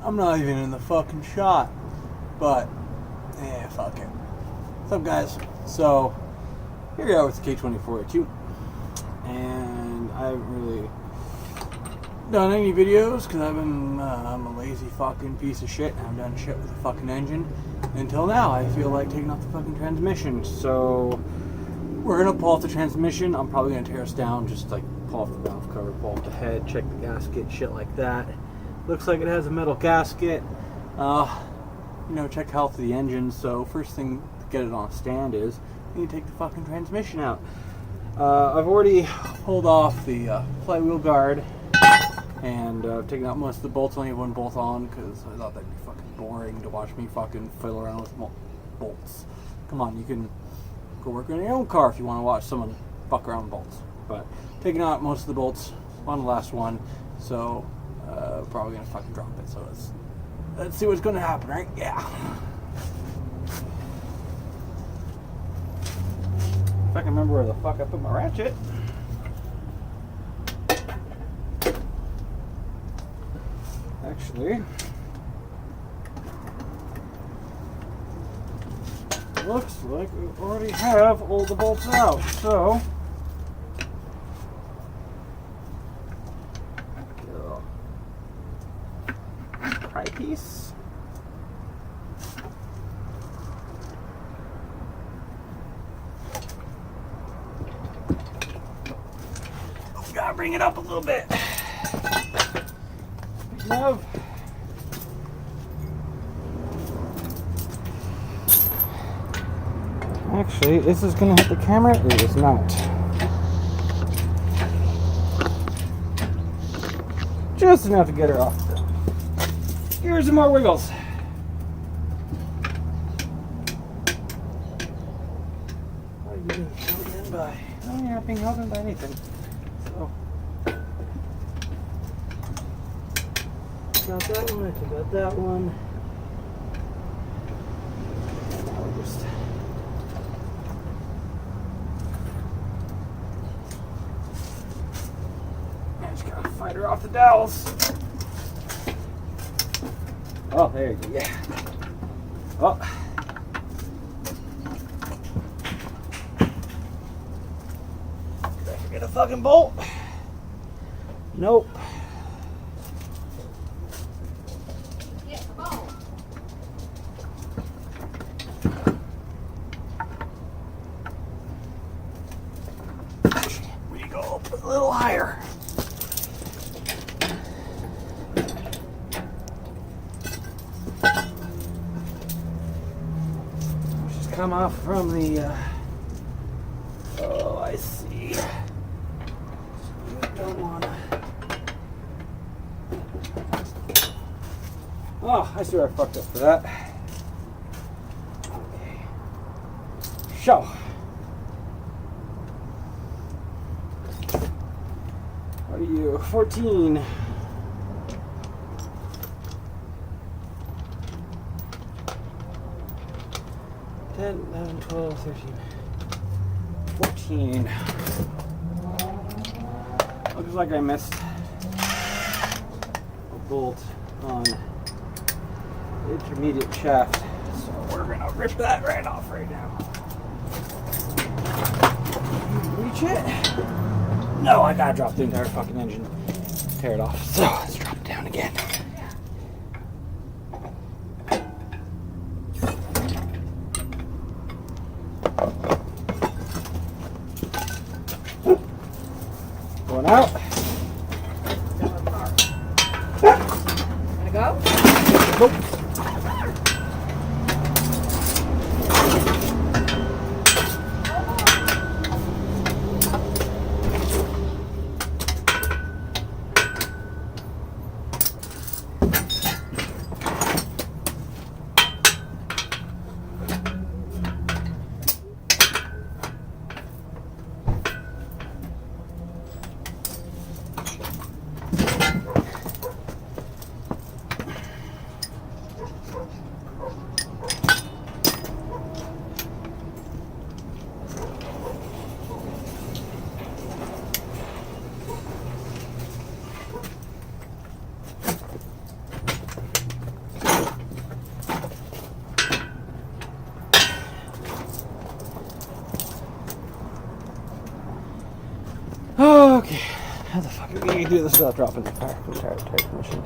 I'm not even in the fucking shot. But, fuck it. What's up, guys? So, here we are with the K24 and I haven't really done any videos because I'm a lazy fucking piece of shit. I've done shit with the fucking engine until now. I feel like taking off the fucking transmission. So, we're gonna pull off the transmission. I'm probably gonna tear us down, just like pull off the valve cover, pull off the head, check the gasket, shit like that. Looks like it has a metal gasket. Check health of the engine. So first thing to get it on a stand is you need to take the fucking transmission out. I've already pulled off the flywheel guard and taken out most of the bolts. Only have one bolt on because I thought that'd be fucking boring to watch me fucking fiddle around with bolts. Come on, you can go work on your own car if you want to watch someone fuck around with bolts. But taking out most of the bolts on the last one, so probably gonna fucking drop it. So let's see what's gonna happen, right? Yeah. If I can remember where the fuck I put my ratchet. Actually, looks like we already have all the bolts out, so pry piece. Gotta bring it up a little bit. Love. Actually, this is gonna hit the camera. It is not. Just enough to get her off. Here's some more wiggles. What are you being held in by? No, you're not being held in by anything. So, got that one. I took out that one. Now we're just. I just gotta fight her off the dowels. Oh, there you go. Yeah. Oh. Did I forget a fucking bolt? Nope. Yeah, bolt. We go up a little higher. Come off from the oh, I see. You don't wanna. Oh, I see where I fucked up for that. Okay. So. What are you? 14. 10, 11, 12, 13, 14. Looks like I missed a bolt on the intermediate shaft, so we're gonna rip that right off right now. Reach it? No, I gotta drop the entire fucking engine, tear it off. So let's drop it down again. Going out. Wanna go? Nope. How the fuck are you do this without dropping the entire transmission?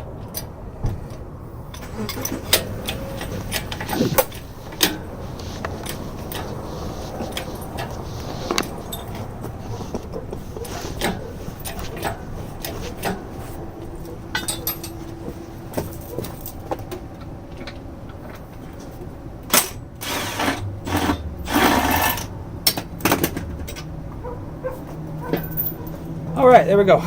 All right, there we go.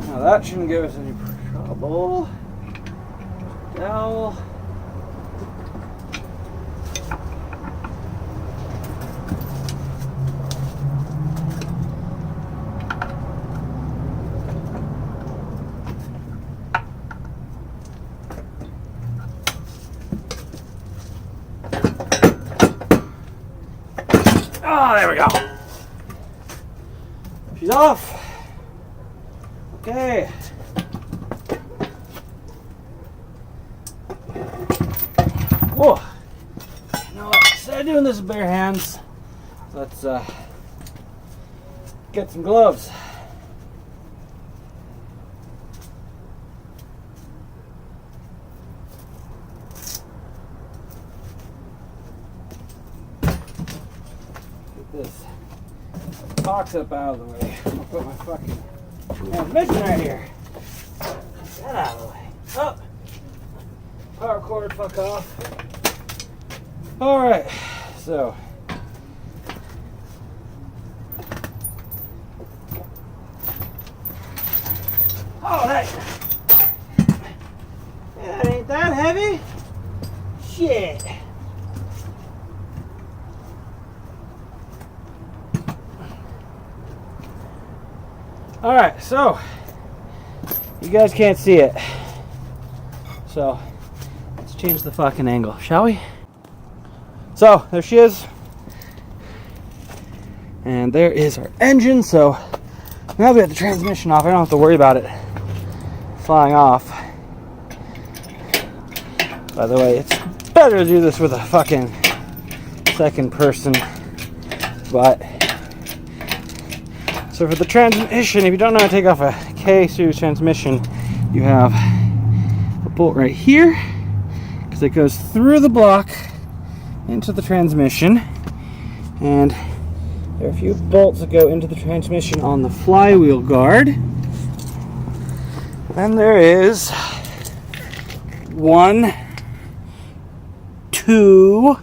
Now that shouldn't give us any trouble. Dowel. Oh, there we go. She's off. Okay. Whoa. You know what? Instead of doing this with bare hands, let's get some gloves. This box up out of the way. I'll put my fucking transmission right here. Get that out of the way. Oh, power cord, fuck off. All right, so oh, that ain't that heavy. Shit. All right, so you guys can't see it, so let's change the fucking angle, shall we? So there she is, and there is our engine. So now we have the transmission off, I don't have to worry about it flying off. By the way, it's better to do this with a fucking second person, but so for the transmission, if you don't know how to take off a K series transmission, you have a bolt right here, because it goes through the block into the transmission, and there are a few bolts that go into the transmission on the flywheel guard. Then there is 1, 2,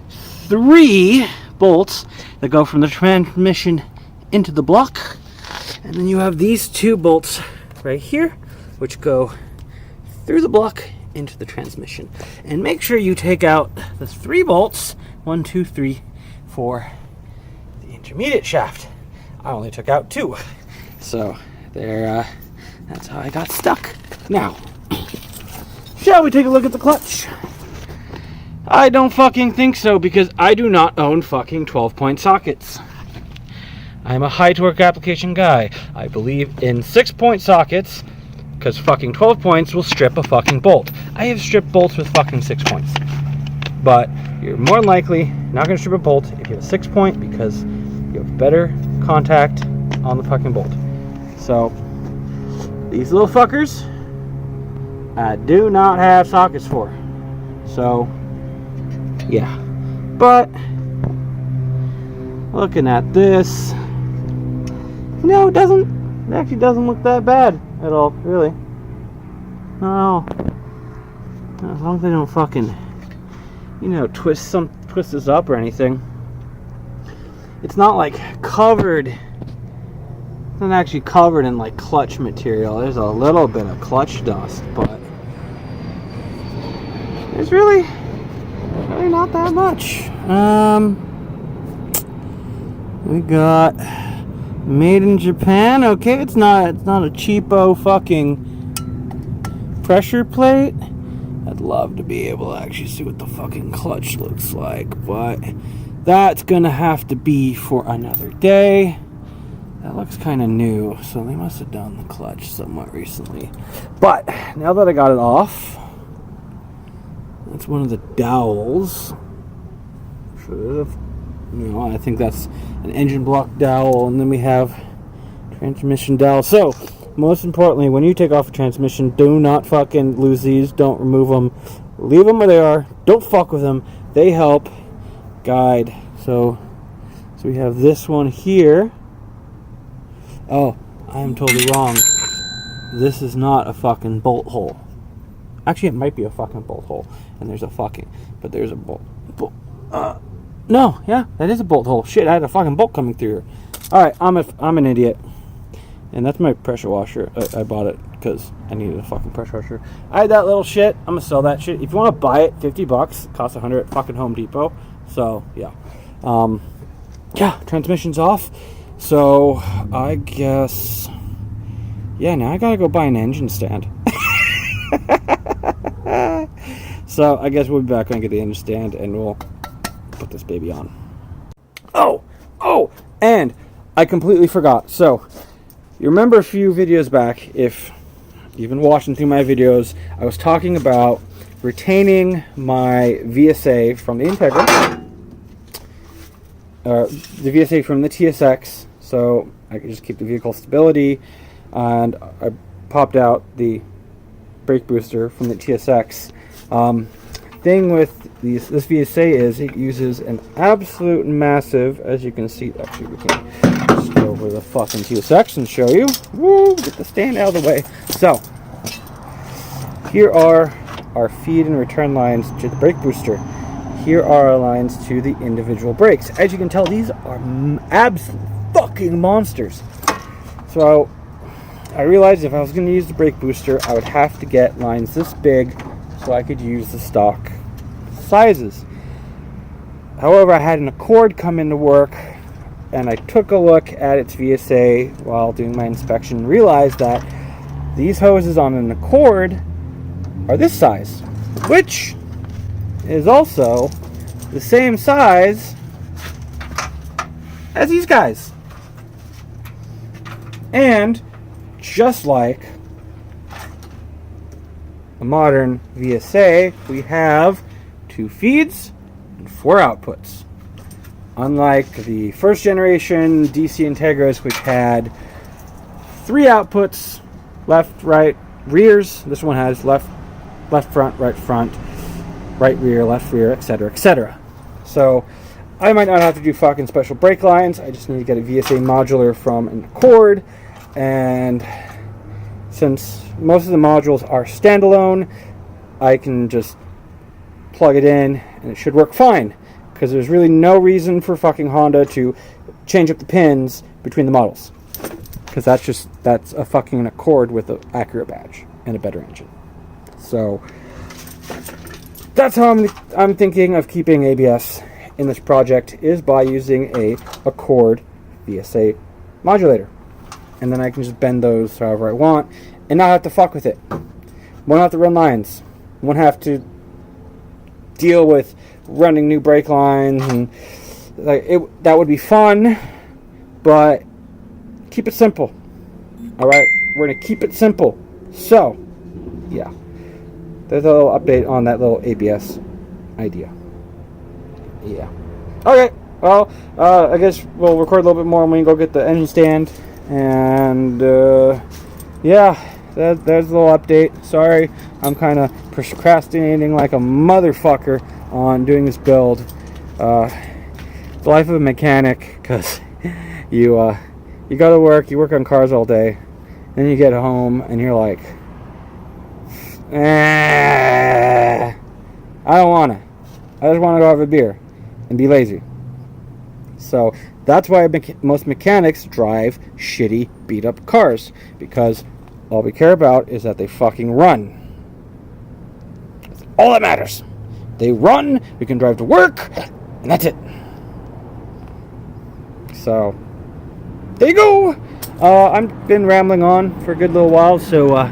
3 bolts that go from the transmission into the block, and then you have these 2 bolts right here which go through the block into the transmission. And make sure you take out the 3 bolts, 1, 2, 3, for the intermediate shaft. I only took out 2, so there, that's how I got stuck. Now, shall we take a look at the clutch? I don't fucking think so, because I do not own fucking 12-point sockets. I'm a high torque application guy. I believe in 6-point sockets, because fucking 12 points will strip a fucking bolt. I have stripped bolts with fucking 6 points. But you're more than likely not going to strip a bolt if you have a 6-point, because you have better contact on the fucking bolt. So, these little fuckers, I do not have sockets for. So, yeah. But, looking at this, you know, it actually doesn't look that bad at all, really. No. As long as they don't fucking, you know, twist this up or anything. It's not like covered. It's not actually covered in like clutch material. There's a little bit of clutch dust, but there's really not that much. We got made in Japan. Okay, it's not a cheapo fucking pressure plate. I'd love to be able to actually see what the fucking clutch looks like, but that's gonna have to be for another day. That looks kind of new, so they must have done the clutch somewhat recently. But now that I got it off, that's one of the dowels. No, I think that's an engine block dowel, and then we have transmission dowel. So, most importantly, when you take off a transmission, do not fucking lose these. Don't remove them. Leave them where they are. Don't fuck with them. They help guide. So we have this one here. Oh, I am totally wrong. This is not a fucking bolt hole. Actually, it might be a fucking bolt hole. And there's a fucking... But there's a bolt. No, yeah, that is a bolt hole. Shit, I had a fucking bolt coming through here. Alright, I'm an idiot. And that's my pressure washer. I bought it because I needed a fucking pressure washer. I had that little shit. I'm going to sell that shit. If you want to buy it, $50. It costs $100 at fucking Home Depot. So, yeah. Yeah, transmission's off. So, I guess... Yeah, now I gotta go buy an engine stand. So, I guess we'll be back when I get the engine stand, and we'll put this baby on. Oh! And I completely forgot. So, you remember a few videos back, if you've been watching through my videos, I was talking about retaining my VSA from the Integra. The VSA from the TSX, so I could just keep the vehicle stability, and I popped out the brake booster from the TSX. Thing with this VSA is it uses an absolute massive, as you can see, actually we can just go over the fucking TSX and show you. Woo, get the stand out of the way. So, here are our feed and return lines to the brake booster. Here are our lines to the individual brakes. As you can tell, these are absolute fucking monsters. So I realized if I was going to use the brake booster, I would have to get lines this big so I could use the stock sizes. However, I had an Accord come into work, and I took a look at its VSA while doing my inspection and realized that these hoses on an Accord are this size, which is also the same size as these guys. And just like a modern VSA, we have 2 feeds and 4 outputs. Unlike the first generation DC Integras, which had 3 outputs, left, right, rears. This one has left front, right rear, left rear, etc., etc. So I might not have to do fucking special brake lines. I just need to get a VSA modular from an Accord, and since most of the modules are standalone, I can just plug it in and it should work fine, because there's really no reason for fucking Honda to change up the pins between the models, because that's a fucking Accord with an Acura badge and a better engine. So that's how I'm thinking of keeping ABS in this project, is by using a Accord VSA modulator. And then I can just bend those however I want and not have to fuck with it. Won't have to run lines. Won't have to deal with running new brake lines, and that would be fun, but keep it simple. Alright, we're going to keep it simple. So, yeah. There's a little update on that little ABS idea. Yeah. Okay, well, I guess we'll record a little bit more when we go get the engine stand. And, yeah, there's a little update. Sorry, I'm kind of procrastinating like a motherfucker on doing this build. The life of a mechanic, because you go to work, you work on cars all day, then you get home and you're like, I don't want to. I just want to go have a beer and be lazy. So that's why most mechanics drive shitty, beat-up cars, because all we care about is that they fucking run. That's all that matters. They run, we can drive to work, and that's it. So, there you go. I've been rambling on for a good little while, so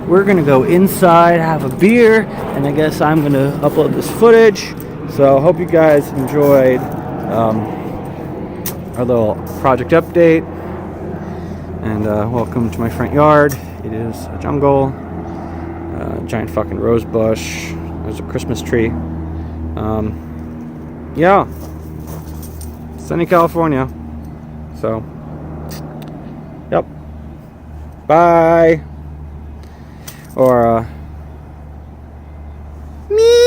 we're going to go inside, have a beer, and I guess I'm going to upload this footage. So, hope you guys enjoyed Our little project update. And welcome to my front yard. It is a jungle. Giant fucking rose bush. There's a Christmas tree. Yeah. Sunny California. So, yep. Bye. Or, me.